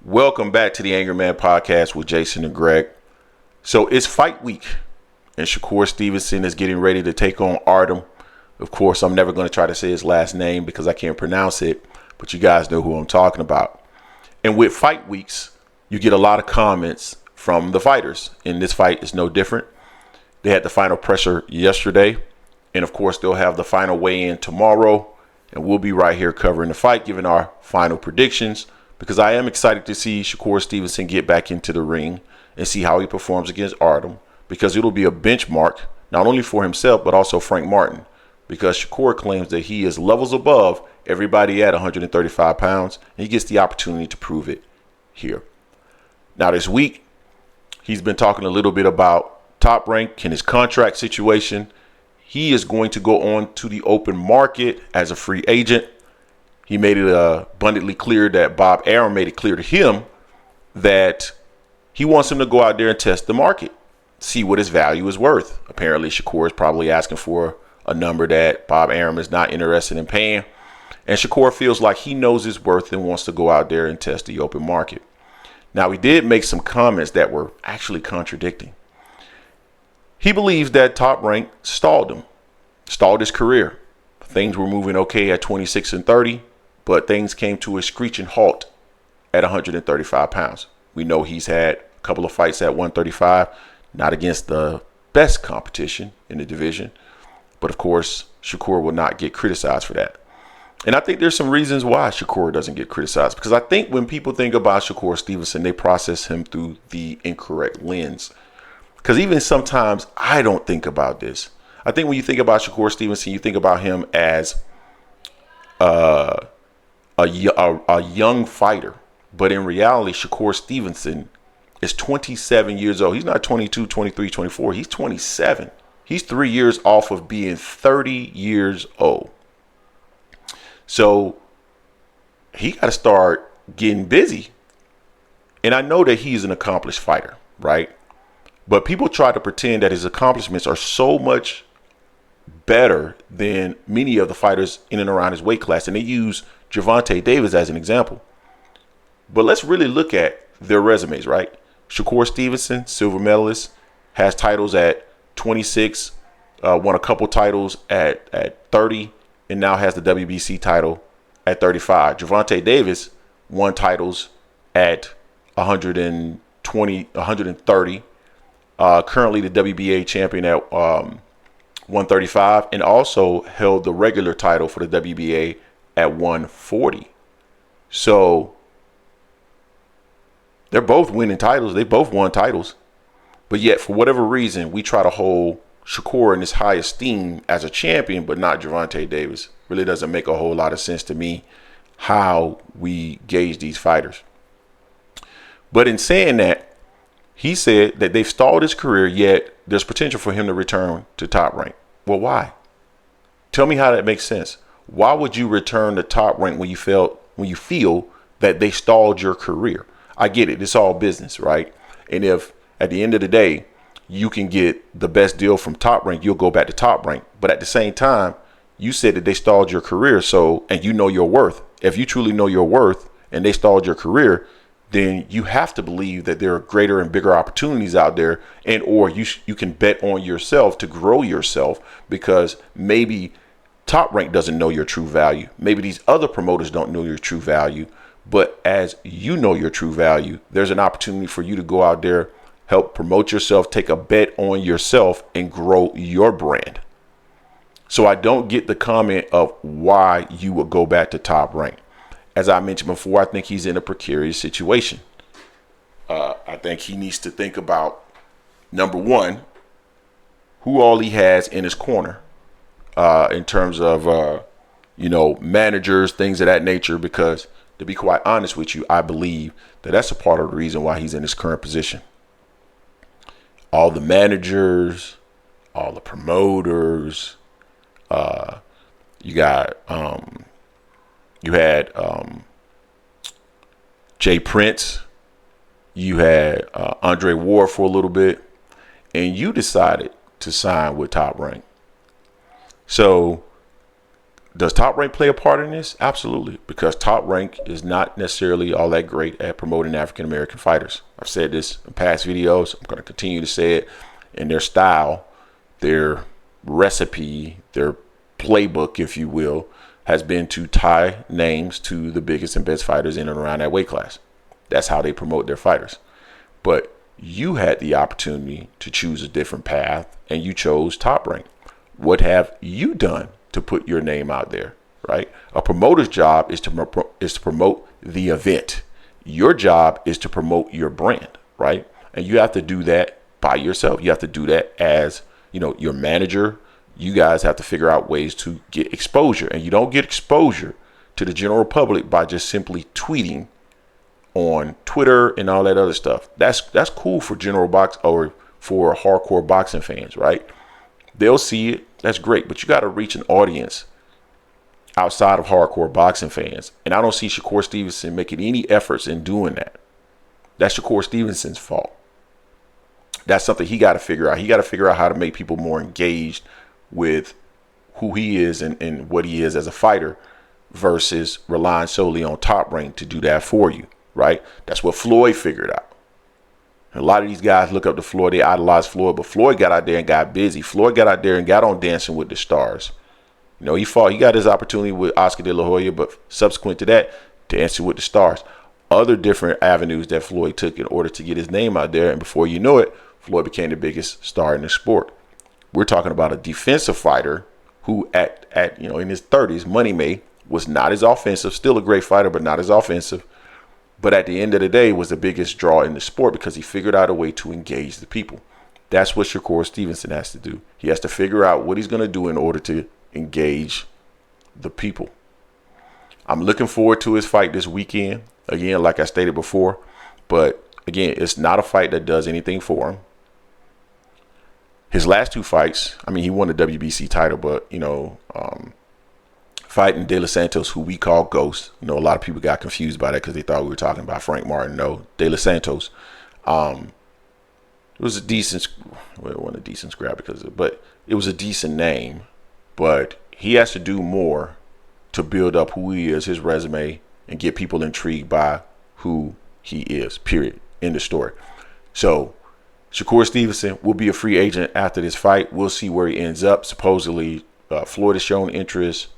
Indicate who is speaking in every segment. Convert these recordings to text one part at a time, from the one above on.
Speaker 1: Welcome back to the Angry Man Podcast with Jason and Greg. So it's fight week, and Shakur Stevenson is getting ready to take on Arum. Of course, I'm never going to try to say his last name because I can't pronounce it, but you guys know who I'm talking about. And with fight weeks, you get a lot of comments from the fighters, and this fight is no different. They had the final pressure yesterday, and of course, they'll have the final weigh-in tomorrow, and we'll be right here covering the fight, giving our final predictions. Because I am excited to see Shakur Stevenson get back into the ring and see how he performs against Arum, because it'll be a benchmark not only for himself but also Frank Martin, because Shakur claims that he is levels above everybody at 135 pounds, and he gets the opportunity to prove it here. Now this week, he's been talking a little bit about Top Rank and his contract situation. He is going to go on to the open market as a free agent. He made it abundantly clear that Bob Arum made it clear to him that he wants him to go out there and test the market, see what his value is worth. Apparently, Shakur is probably asking for a number that Bob Arum is not interested in paying. And Shakur feels like he knows his worth and wants to go out there and test the open market. Now, he did make some comments that were actually contradicting. He believes that Top Rank stalled him, stalled his career. Things were moving okay at 26 and 30. But things came to a screeching halt at 135 pounds. We know he's had a couple of fights at 135, not against the best competition in the division. But of course, Shakur will not get criticized for that. And I think there's some reasons why Shakur doesn't get criticized. Because I think when people think about Shakur Stevenson, they process him through the incorrect lens. Because even sometimes I don't think about this. I think when you think about Shakur Stevenson, you think about him as a young fighter, but in reality, Shakur Stevenson is 27 years old. He's not 22, 23, 24. He's 27. He's 3 years off of being 30 years old. So he got to start getting busy. And I know that he's an accomplished fighter, right? But people try to pretend that his accomplishments are so much better than many of the fighters in and around his weight class. And they use Gervonta Davis as an example. But let's really look at their resumes, right? Shakur Stevenson, silver medalist, has titles at 26, won a couple titles at 30, and now has the WBC title at 35. Gervonta Davis won titles at 120, 130, currently the WBA champion at 135, and also held the regular title for the WBA at 140. So they're both winning titles. They both won titles. But yet, for whatever reason, we try to hold Shakur in this high esteem as a champion, but not Gervonta Davis. Really doesn't make a whole lot of sense to me how we gauge these fighters. But in saying that, he said that they've stalled his career, yet there's potential for him to return to Top Rank. Well, why? Tell me how that makes sense. Why would you return to Top Rank when you feel that they stalled your career? I get it. It's all business, right? And if at the end of the day, you can get the best deal from Top Rank, you'll go back to Top Rank. But at the same time, you said that they stalled your career. So, and you know your worth. If you truly know your worth and they stalled your career, then you have to believe that there are greater and bigger opportunities out there, and or you can bet on yourself to grow yourself, because maybe Top Rank doesn't know your true value. Maybe these other promoters don't know your true value. But as you know your true value, there's an opportunity for you to go out there, help promote yourself, take a bet on yourself, and grow your brand. So I don't get the comment of why you would go back to Top Rank. As I mentioned before, I think he's in a precarious situation. I think he needs to think about, number one, who all he has in his corner in terms of, managers, things of that nature. Because to be quite honest with you, I believe that that's a part of the reason why he's in his current position. All the managers, all the promoters, you had Jay Prince, you had Andre Ward for a little bit, and you decided to sign with Top Rank. So Does Top Rank play a part in this? Absolutely, because Top Rank is not necessarily all that great at promoting African American fighters. I've said this in past videos. I'm going to continue to say it. In their style, their recipe, their playbook, if you will, has been to tie names to the biggest and best fighters in and around that weight class. That's how they promote their fighters. But you had the opportunity to choose a different path, and you chose Top Rank. What have you done to put your name out there, right? A promoter's job is to promote the event. Your job is to promote your brand, right? And you have to do that by yourself. You have to do that as, your manager. You guys have to figure out ways to get exposure, and you don't get exposure to the general public by just simply tweeting on Twitter and all that other stuff. That's cool for general box or for hardcore boxing fans, right? They'll see it. That's great, but you got to reach an audience outside of hardcore boxing fans. And I don't see Shakur Stevenson making any efforts in doing that. That's Shakur Stevenson's fault. That's something he got to figure out. He got to figure out how to make people more engaged with who he is and what he is as a fighter versus relying solely on Top Rank to do that for you, right? That's what Floyd figured out. A lot of these guys look up to Floyd. They idolize Floyd, but Floyd got out there and got busy. Floyd got out there and got on Dancing with the Stars. He fought. He got his opportunity with Oscar De La Hoya, but subsequent to that, Dancing with the Stars. Other different avenues that Floyd took in order to get his name out there, and before you know it, Floyd became the biggest star in the sport. We're talking about a defensive fighter who, at in his 30s, Money May, was not as offensive. Still a great fighter, but not as offensive. But at the end of the day, was the biggest draw in the sport because he figured out a way to engage the people. That's what Shakur Stevenson has to do. He has to figure out what he's going to do in order to engage the people. I'm looking forward to his fight this weekend. Again, like I stated before. But again, it's not a fight that does anything for him. His last two fights, he won the WBC title, but, fighting De Los Santos, who we call Ghost. A lot of people got confused by that because they thought we were talking about Frank Martin. No, De Los Santos. It was a decent, well, it wasn't a decent scrap but it was a decent name. But he has to do more to build up who he is, his resume, and get people intrigued by who he is, period. End of story. So Shakur Stevenson will be a free agent after this fight. We'll see where he ends up. Supposedly, Floyd has shown interest.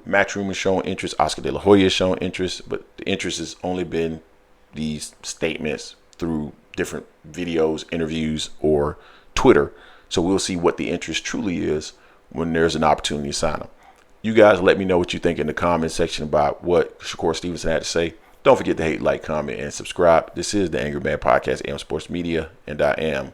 Speaker 1: Matchroom has shown interest. Oscar De La Hoya has shown interest. But the interest has only been these statements through different videos, interviews, or Twitter. So we'll see what the interest truly is when there's an opportunity to sign him. You guys let me know what you think in the comment section about what Shakur Stevenson had to say. Don't forget to hate, like, comment, and subscribe. This is the Angry Man Podcast, AM Sports Media, and I am